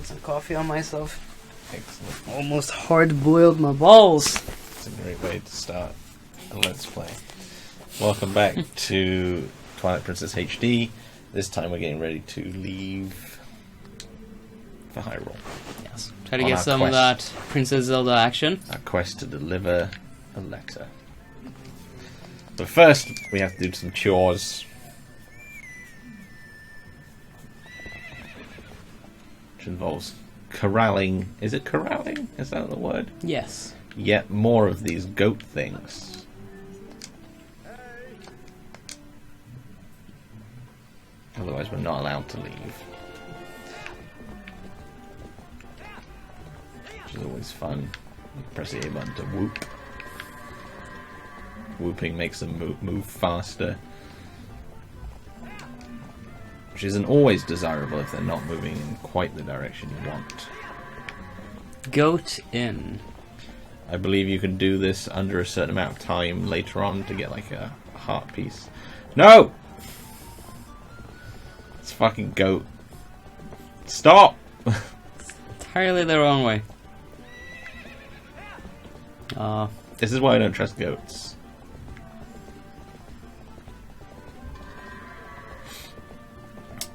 spilled some coffee on myself. Excellent. Almost hard-boiled my balls. It's a great way to start a Let's Play. Welcome back to Twilight Princess HD. This time we're getting ready to leave for Hyrule. Yes. Try to get some of that Princess Zelda action. Our quest to deliver a letter. But first, we have to do some chores. Which involves corralling. Is it corralling? Is that the word? Yes. Yet more of these goat things. Otherwise we're not allowed to leave. Which is always fun. You press the A button to whoop. Whooping makes them move faster. Which isn't always desirable if they're not moving in quite the direction you want. Goat in. I believe you can do this under a certain amount of time later on to get like a heart piece. No! It's fucking goat. Stop! Entirely the wrong way. This is why I don't trust goats.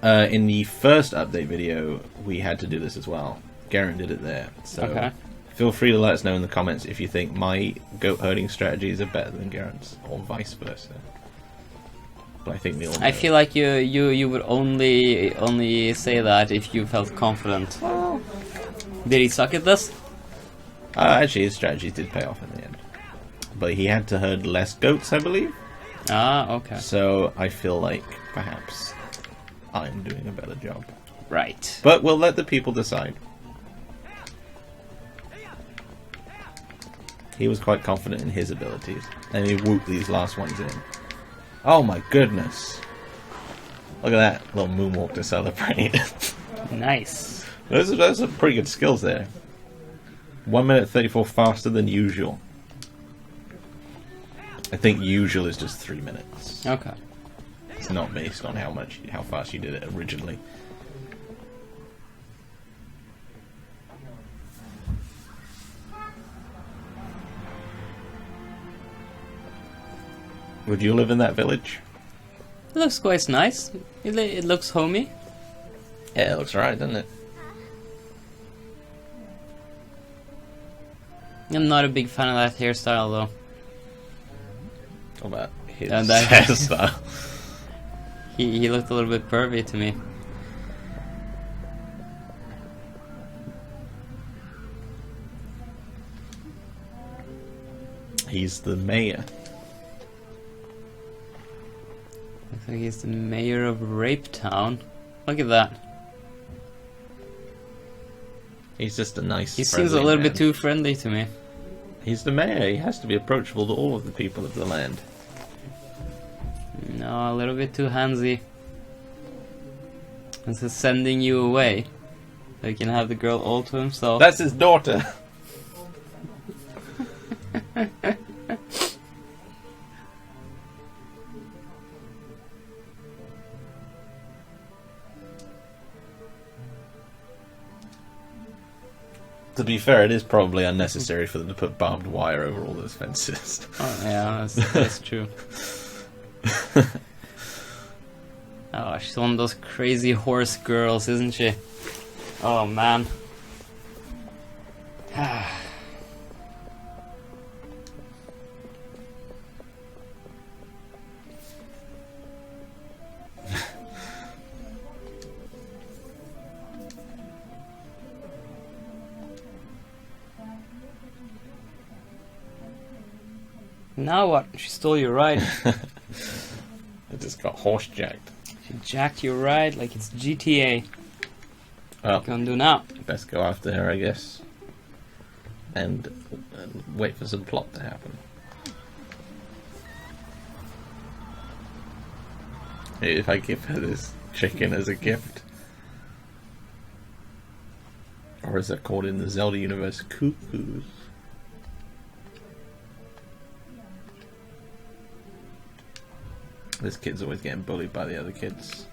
In the first update video, we had to do this as well. Geraint did it there. So okay. Feel free to let us know in the comments if you think my goat herding strategies are better than Geraint's, or vice versa. But I think I feel like you would only say that if you felt confident. Well, did he suck at this? Actually, his strategies did pay off in the end. But he had to herd less goats, I believe. Ah, okay. So I feel like perhaps I'm doing a better job. Right. But we'll let the people decide. He was quite confident in his abilities. And he whooped these last ones in. Oh my goodness. Look at that little moonwalk to celebrate. Nice. Those are some pretty good skills there. 1 minute 34 faster than usual. I think usual is just 3 minutes. Okay. It's not based on how fast you did it originally. Would you live in that village? It looks quite nice. It looks homey. Yeah, it looks right, doesn't it? I'm not a big fan of that hairstyle though. What about his And that- hairstyle? He looked a little bit pervy to me. He's the mayor. Looks like he's the mayor of Rape Town. Look at that. He's just a nice. He seems a little bit too friendly to me. He's the mayor. He has to be approachable to all of the people of the land. No, a little bit too handsy. This is sending you away. So he can have the girl all to himself. That's his daughter. To be fair, it is probably unnecessary for them to put barbed wire over all those fences. Oh, yeah, that's true. Oh, she's one of those crazy horse girls, isn't she? Oh, man. Now what? She stole your ride. I just got horse jacked. She jacked your ride like it's GTA. Well, What you gonna do now? best go after her, I guess. And wait for some plot to happen. If I give her this chicken as a gift. Or is it called in the Zelda universe, cuckoos? This kid's always getting bullied by the other kids.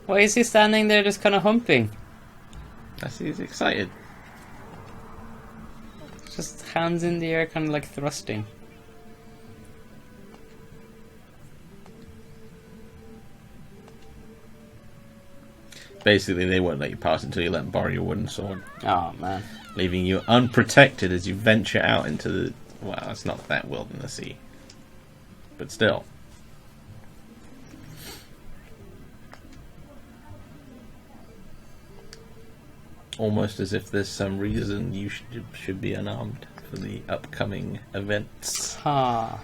Why is he standing there just kind of humping? I see he's excited. Just hands in the air, kind of like thrusting. Basically, they won't let you pass until you let them borrow your wooden sword. Oh man. Leaving you unprotected as you venture out into the... Well, it's not that wildernessy. But still. Almost as if there's some reason you should be unarmed for the upcoming events. Ha.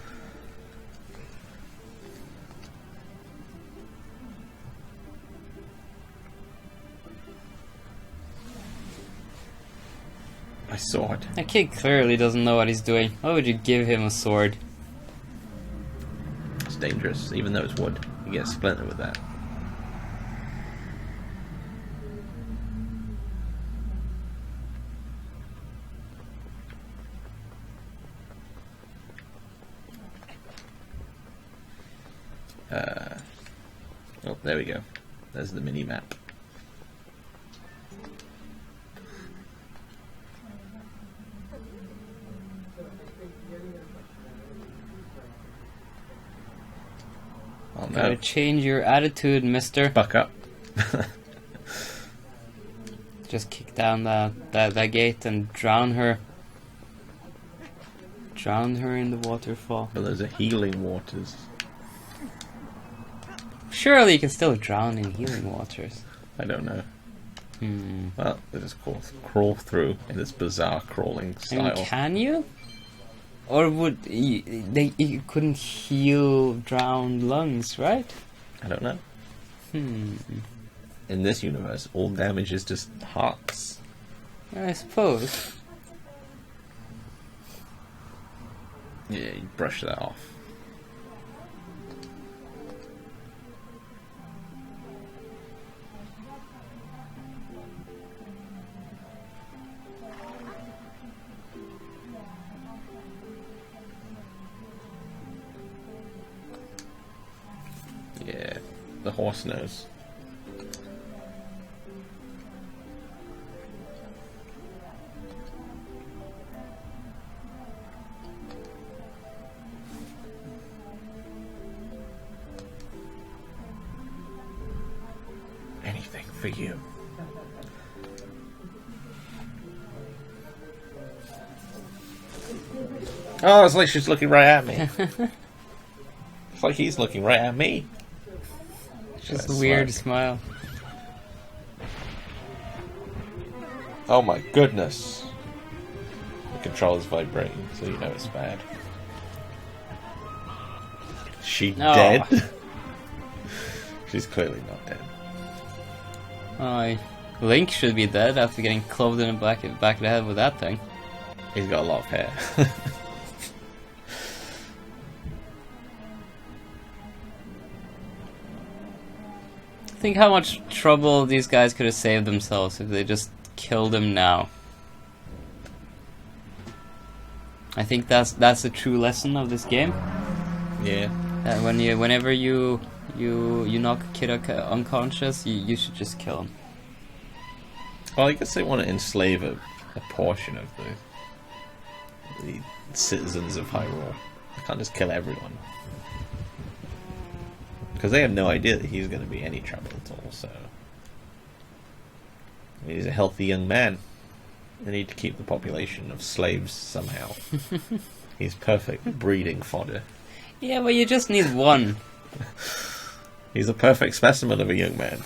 My sword. That kid clearly doesn't know what he's doing. Why would you give him a sword? It's dangerous, even though it's wood. You get splintered with that. Oh, there we go. There's the mini map. Oh no. Gotta change your attitude, mister. Buck up. Just kick down that gate and drown her. Drown her in the waterfall. But those are healing waters. Surely you can still drown in healing waters. I don't know. Hmm. Well, they just crawl through in this bizarre crawling I mean, style. can you? Or would you couldn't heal drowned lungs, right? I don't know. Hmm. In this universe, all damage is just hearts. I suppose. Yeah, you brush that off. Yeah, the horse knows. Anything for you. Oh, it's like she's looking right at me. It's like he's looking right at me. Just That's a weird like- smile. Oh my goodness. The controller's vibrating, so you know it's bad. She No. dead? She's clearly not dead. Link should be dead after getting cloved in the back of the head with that thing. He's got a lot of hair. Think how much trouble these guys could have saved themselves if they just killed him now. I think that's the true lesson of this game. Yeah. That whenever you knock a kid unconscious, you should just kill him. Well, I guess they want to enslave a portion of the citizens of Hyrule. They can't just kill everyone. Because they have no idea that he's going to be any trouble at all, so... He's a healthy young man. They need to keep the population of slaves somehow. He's perfect breeding fodder. Yeah, but you just need one. He's a perfect specimen of a young man.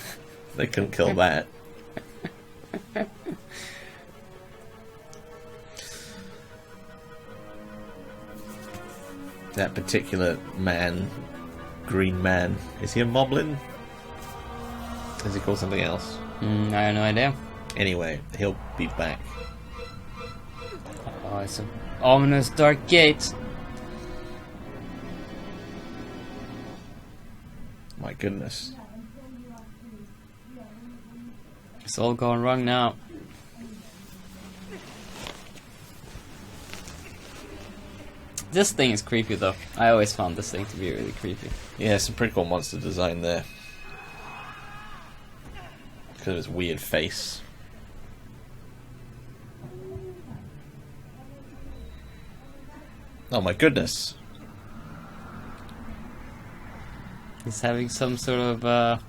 They couldn't kill that. That particular man, green man, is he a moblin? Is he called something else? I have no idea. Anyway, he'll be back. Oh, it's an ominous dark gate. My goodness. It's all going wrong now. This thing is creepy though. I always found this thing to be really creepy. Yeah, some pretty cool monster design there. because of its weird face. Oh my goodness. He's having some sort of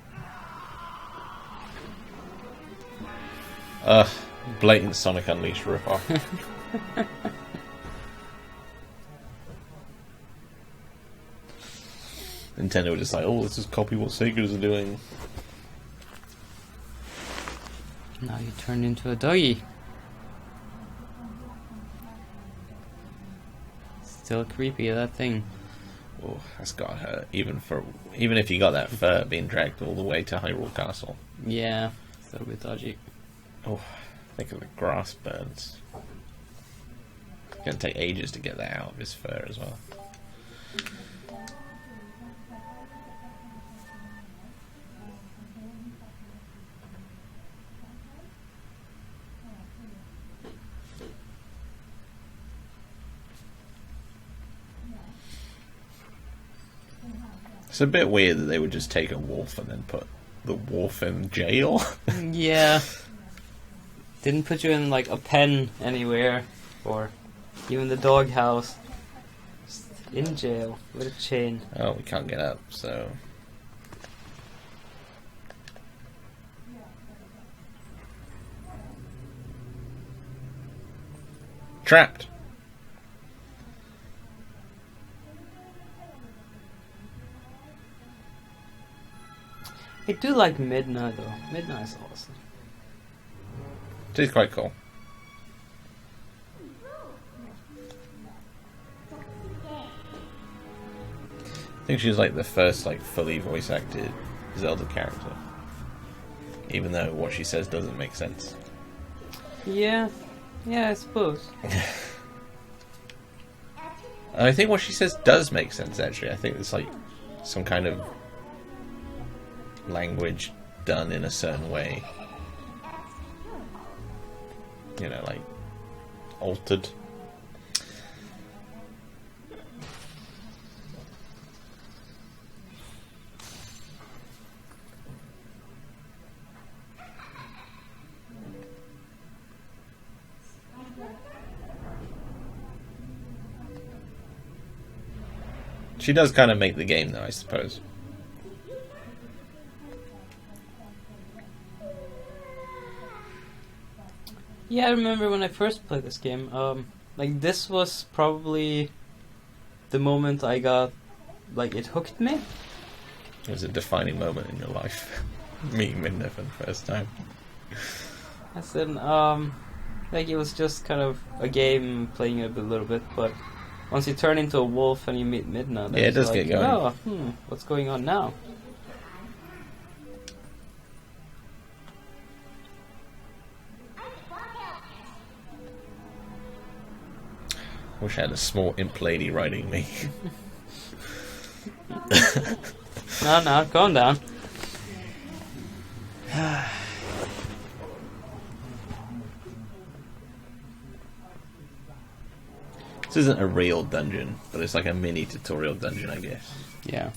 Blatant Sonic Unleashed ripoff. Nintendo were just like, oh, let's just copy what Sega's doing. Now you turned into a doggy. Still creepy, that thing. Oh, that's gotta hurt. Even if you got that fur being dragged all the way to Hyrule Castle. Yeah, still a bit dodgy. Oh, think of the grass burns. It's gonna take ages to get that out of his fur as well. It's a bit weird that they would just take a wolf and then put the wolf in jail. Yeah. Didn't put you in like a pen anywhere, or even the doghouse. Just in jail with a chain. Oh, we can't get up, so... Trapped! I do like Midna though. Midna's awesome. She's quite cool. I think she's like the first like fully voice acted Zelda character. Even though what she says doesn't make sense. Yeah, I suppose. I think what she says does make sense actually. I think it's like some kind of language done in a certain way. You know, like altered. She does kind of make the game though, I suppose. Yeah, I remember when I first played this game. Like this was probably the moment I got, like, it hooked me. It was a defining moment in your life, meeting Midna for the first time. I said, like it was just kind of a game, playing it a little bit, but once you turn into a wolf and you meet Midna, then Yeah, it does like, get going. oh, what's going on now? Wish I had a small imp lady riding me. No, calm down. This isn't a real dungeon, but it's like a mini tutorial dungeon, I guess. Yeah.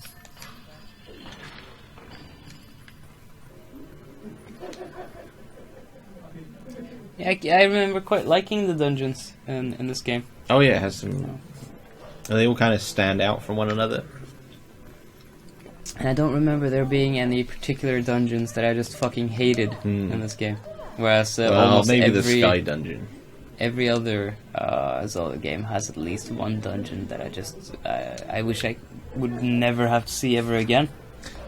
Yeah, I remember quite liking the dungeons in this game. Oh yeah, it has some... And they all kind of stand out from one another. And I don't remember there being any particular dungeons that I just fucking hated in this game. Whereas almost maybe every... the Sky Dungeon. Every other Zelda game has at least one dungeon that I just I wish I would never have to see ever again.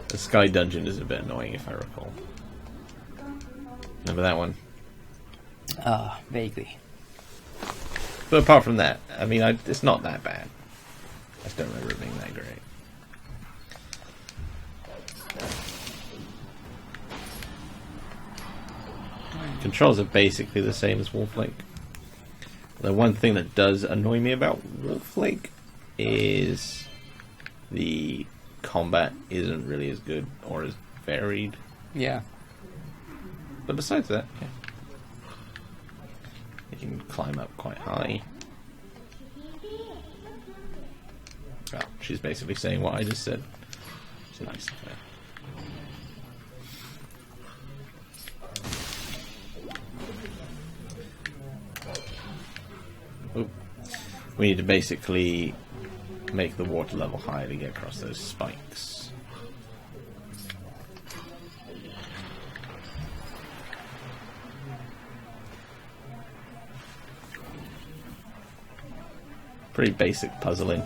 The Sky Dungeon is a bit annoying, if I recall. Remember that one? Vaguely. But apart from that, I mean, it's not that bad. I just don't remember it being that great. Controls are basically the same as Wolf Lake. The one thing that does annoy me about Wolf Lake is the combat isn't really as good or as varied. Yeah. But besides that, yeah. You can climb up quite high. Oh, she's basically saying what I just said. It's nice of her. We need to basically make the water level higher to get across those spikes. Pretty basic puzzling.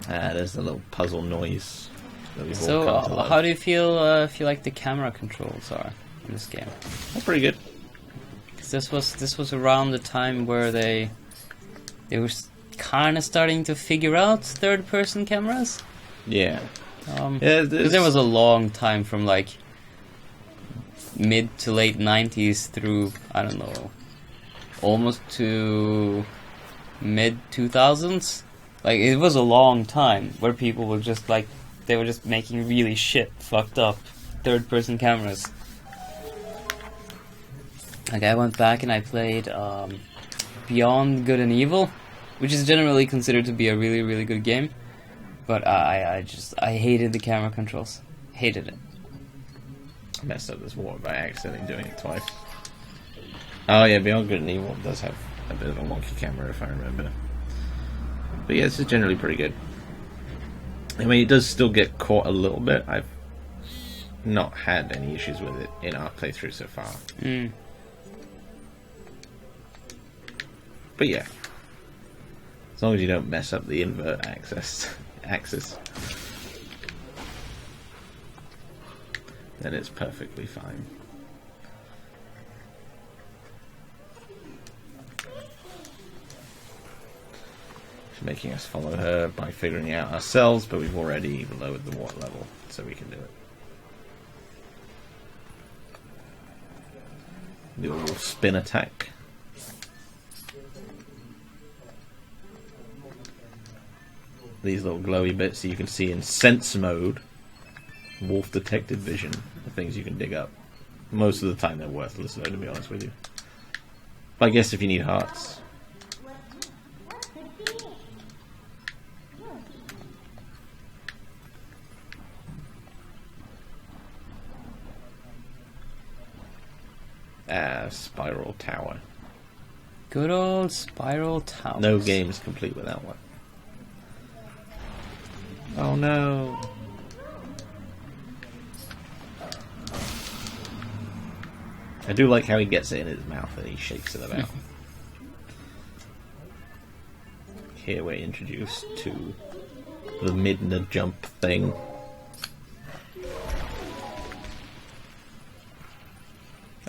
There's the little puzzle noise that we've all come to love. How do you feel like the camera controls are in this game? That's pretty good. 'Cause this was around the time where they were kind of starting to figure out third-person cameras. Yeah. Yeah, there was a long time from like mid to late 90s through, I don't know, almost to mid 2000s. Like, it was a long time where people were just like, they were just making really shit, fucked up third-person cameras. Like, I went back and I played Beyond Good and Evil, which is generally considered to be a really, really good game. But I hated the camera controls. Hated it. I messed up this water by accidentally doing it twice. Oh yeah, Beyond Good and Evil does have a bit of a wonky camera if I remember. But yeah, this is generally pretty good. I mean, it does still get caught a little bit. I've not had any issues with it in our playthrough so far. But yeah, as long as you don't mess up the invert axis, then it's perfectly fine. She's making us follow her by figuring it out ourselves, but we've already lowered the water level, so we can do it. Do a little spin attack. These little glowy bits that you can see in sense mode, wolf detected vision, the things you can dig up. Most of the time they're worthless though, to be honest with you. But I guess if you need hearts. Spiral Tower. Good old Spiral Tower. No game is complete without one. Oh no. I do like how he gets it in his mouth and he shakes it about. Here we're introduced to the Midna jump thing.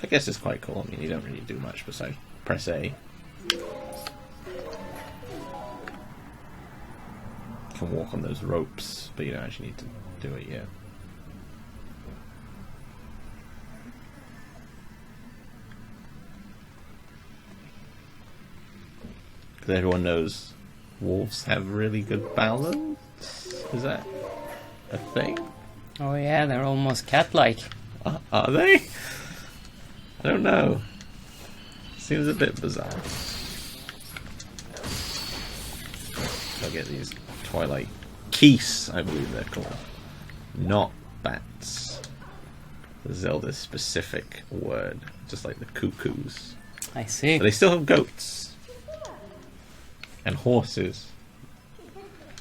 I guess it's quite cool. I mean, you don't really do much besides press A. You can walk on those ropes, but you don't actually need to do it yet. Because everyone knows wolves have really good balance. Is that a thing? Oh yeah, they're almost cat-like. Are they? I don't know. Seems a bit bizarre. I'll get these Twilight geese, I believe they're called. Not bats. The Zelda specific word. Just like the cuckoos. I see. But they still have goats. And horses.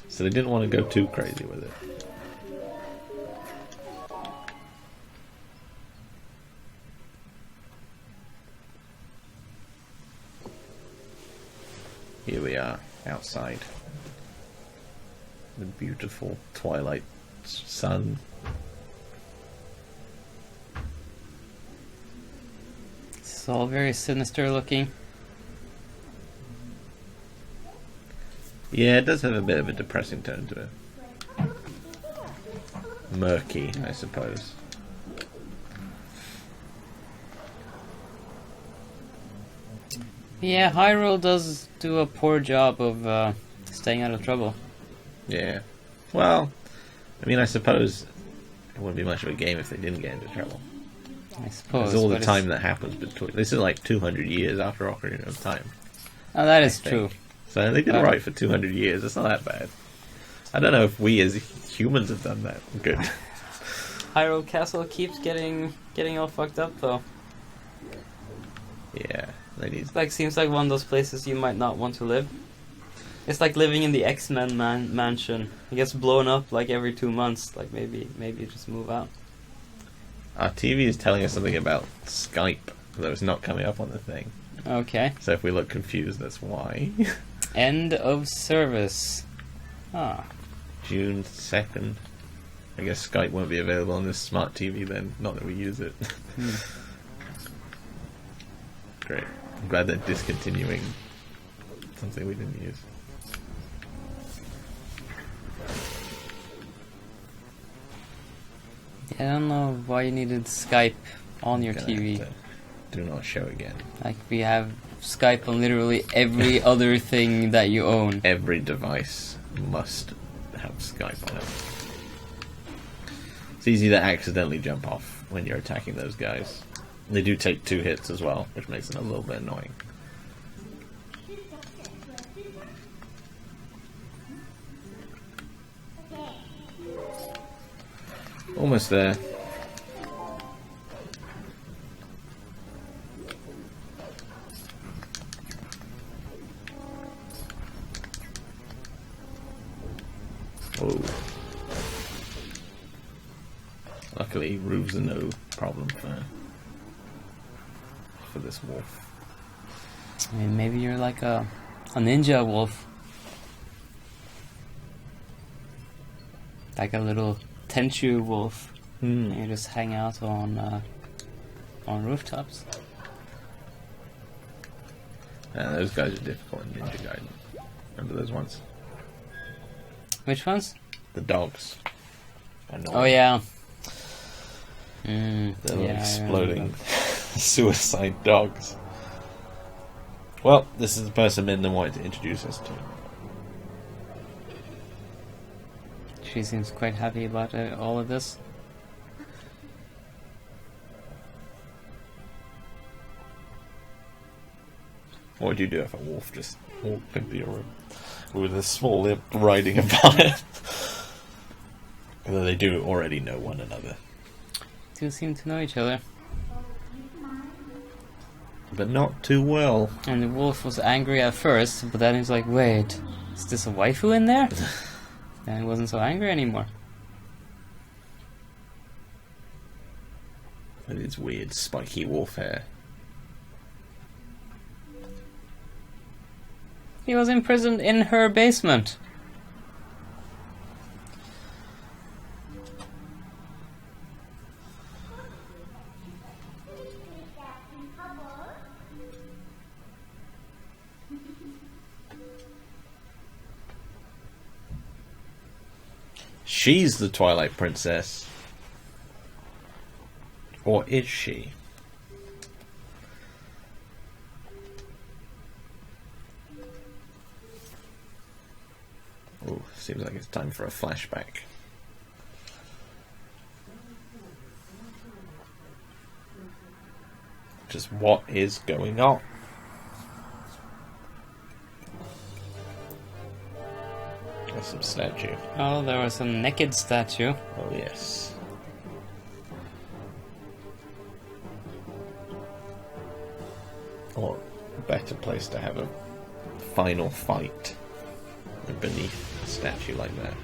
So they didn't want to go too crazy with it. Here we are, outside. The beautiful twilight sun. It's all very sinister looking. Yeah, it does have a bit of a depressing tone to it. Murky, I suppose. Yeah, Hyrule does do a poor job of staying out of trouble. Yeah. Well, I mean, I suppose it wouldn't be much of a game if they didn't get into trouble. I suppose. There's all the time that happens between... This is like 200 years after Ocarina of Time. Oh, that is true. So they did it right for 200 years. It's not that bad. I don't know if we as humans have done that good. Hyrule Castle keeps getting all fucked up, though. Yeah. Ladies. Like, seems like one of those places you might not want to live. It's like living in the X-Men mansion. It gets blown up like every 2 months. Like maybe just move out. Our TV is telling us something about Skype, though it's not coming up on the thing. Okay. So if we look confused, that's why. End of service. Ah. June 2nd. I guess Skype won't be available on this smart TV then. Not that we use it. Great. I'm glad they're discontinuing something we didn't use. Yeah, I don't know why you needed Skype on your TV. Do not show again. Like, we have Skype on literally every other thing that you own. Every device must have Skype on it. It's easy to accidentally jump off when you're attacking those guys. They do take 2 hits as well, which makes it a little bit annoying. Almost there. Oh. Luckily, roofs are no problem for this wolf. I mean, maybe you're like a ninja wolf. Like a little Tenchu wolf. And you just hang out on rooftops. Those guys are difficult in Ninja Gaiden. Remember those ones? Which ones? The dogs. Oh yeah. They're yeah, exploding suicide dogs. Well, this is the person Minden wanted to introduce us to. She seems quite happy about all of this. What would you do if a wolf just walked into your room with a small imp riding upon it? Although they do already know one another. Do seem to know each other. But not too well. And the wolf was angry at first, but then he's like, wait, is this a waifu in there? And he wasn't so angry anymore. With its weird spiky wolf hair. He was imprisoned in her basement. She's the Twilight Princess. Or is she? Oh, seems like it's time for a flashback. Just what is going on? There's some statue. Oh, there was a naked statue. Oh, yes. Or a better place to have a final fight than beneath a statue like that.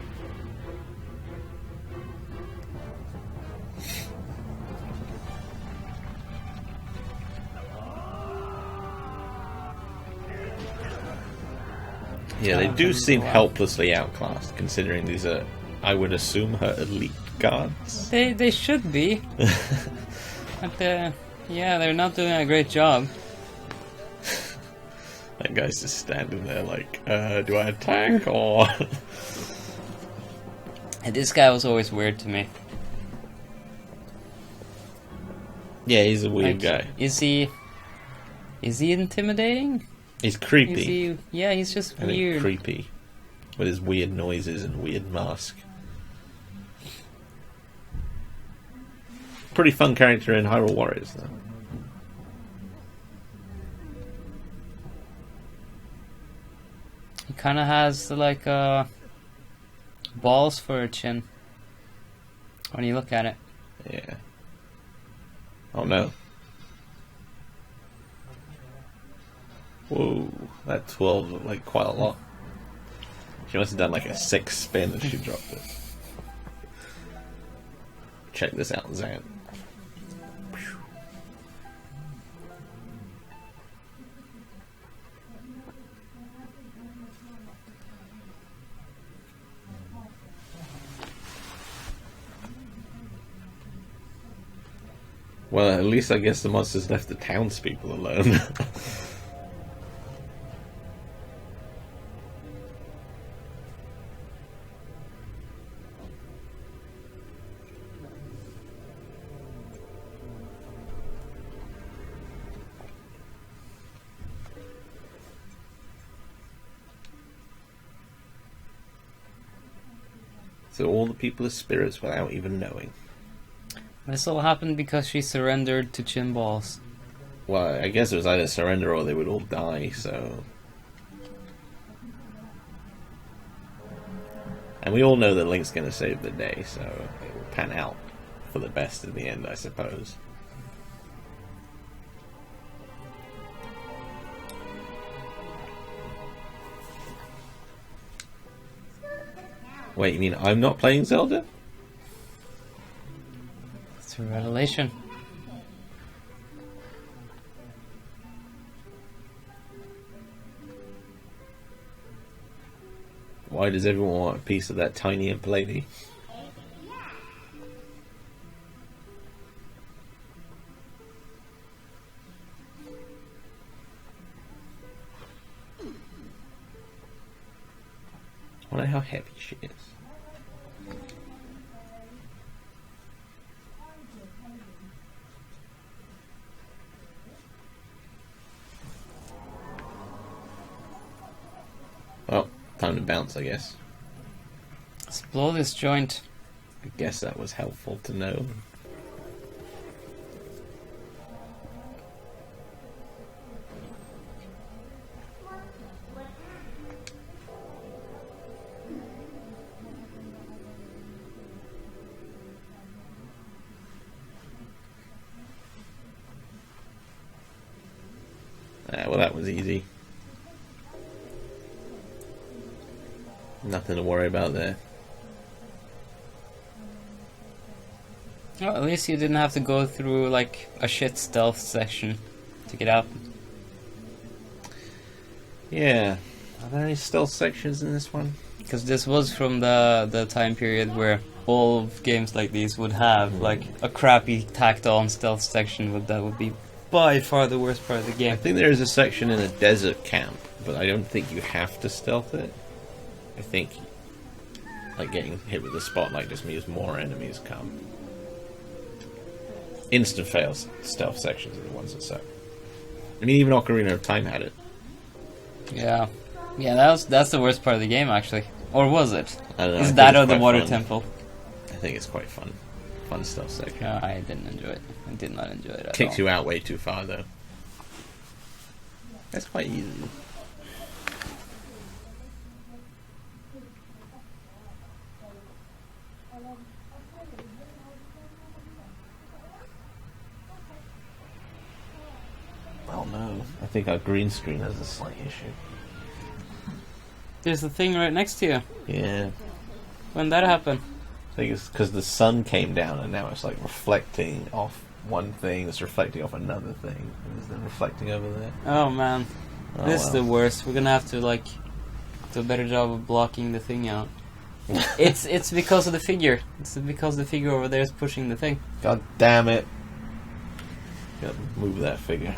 Yeah, they do seem helplessly outclassed, considering these are, I would assume, her elite guards. They should be. But yeah, they're not doing a great job. That guy's just standing there like, do I attack or... And this guy was always weird to me. Yeah, he's a weird guy. Is he intimidating? He's creepy. Yeah, he's just I weird. think creepy. With his weird noises and weird mask. Pretty fun character in Hyrule Warriors, though. He kind of has like balls for a chin when you look at it. Yeah. Oh no. Whoa, that 12 looked like quite a lot. She must have done like a 6 spin and she dropped it. Check this out, Zan. Well, at least I guess the monsters left the townspeople alone. So all the people are spirits without even knowing. This all happened because she surrendered to Chinballs. Well, I guess it was either surrender or they would all die, so... And we all know that Link's going to save the day, so it will pan out for the best in the end, I suppose. Wait, you mean I'm not playing Zelda? It's a revelation. Why does everyone want a piece of that tiny imp lady? I wonder how heavy she is. Well, time to bounce, I guess. Let's blow this joint. I guess that was helpful to know. Well, that was easy. Nothing to worry about there. Well, at least you didn't have to go through like a shit stealth section to get out. Yeah. Are there any stealth sections in this one? Because this was from the time period where all of games like these would have like a crappy tacked on stealth section that would be by far the worst part of the I game. think there is a section in a desert camp, but I don't think you have to stealth it. I think like getting hit with the spotlight just means more enemies come. Instant fails stealth sections are the ones that suck. I mean, even Ocarina of Time had it. Yeah, that's the worst part of the game actually, or was it? I don't know. Is that or the water temple? I think it's quite fun. Fun stealth section. No, I didn't enjoy it. I did not enjoy it at Kicks all. you out way too far though. That's quite easy. Oh no, I think our green screen has a slight issue. There's the thing right next to you. Yeah. When that happened? I think it's because the sun came down and now it's like reflecting off one thing, it's reflecting off another thing, and it's then reflecting over there. Oh man, Oh, this is the well. worst. We're gonna have to like do a better job of blocking the thing out. It's because of the figure. It's because the figure over there is pushing the thing. God damn it. Gotta move that figure.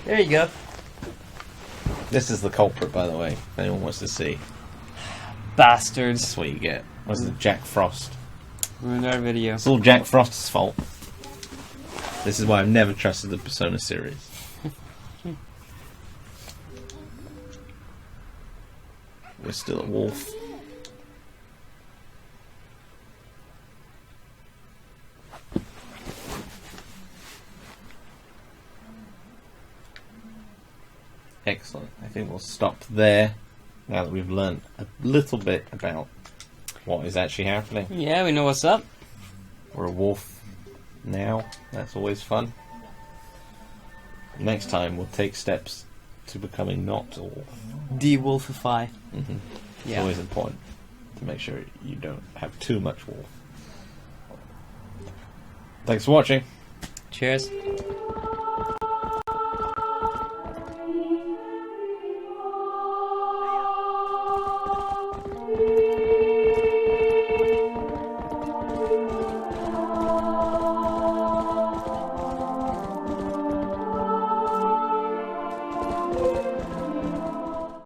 There you go. This is the culprit, by the way, if anyone wants to see. Bastards. That's what you get. What's the Jack Frost? Ruined our video. It's all Jack Frost's fault. This is why I've never trusted the Persona series. We're still a wolf. Excellent. I think we'll stop there now that we've learned a little bit about what is actually happening. Yeah, we know what's up. We're a wolf now. That's always fun. Next time we'll take steps to becoming not a wolf. De-wolfify. Mm-hmm. It's Yeah. always important to make sure you don't have too much wolf. Thanks for watching. Cheers.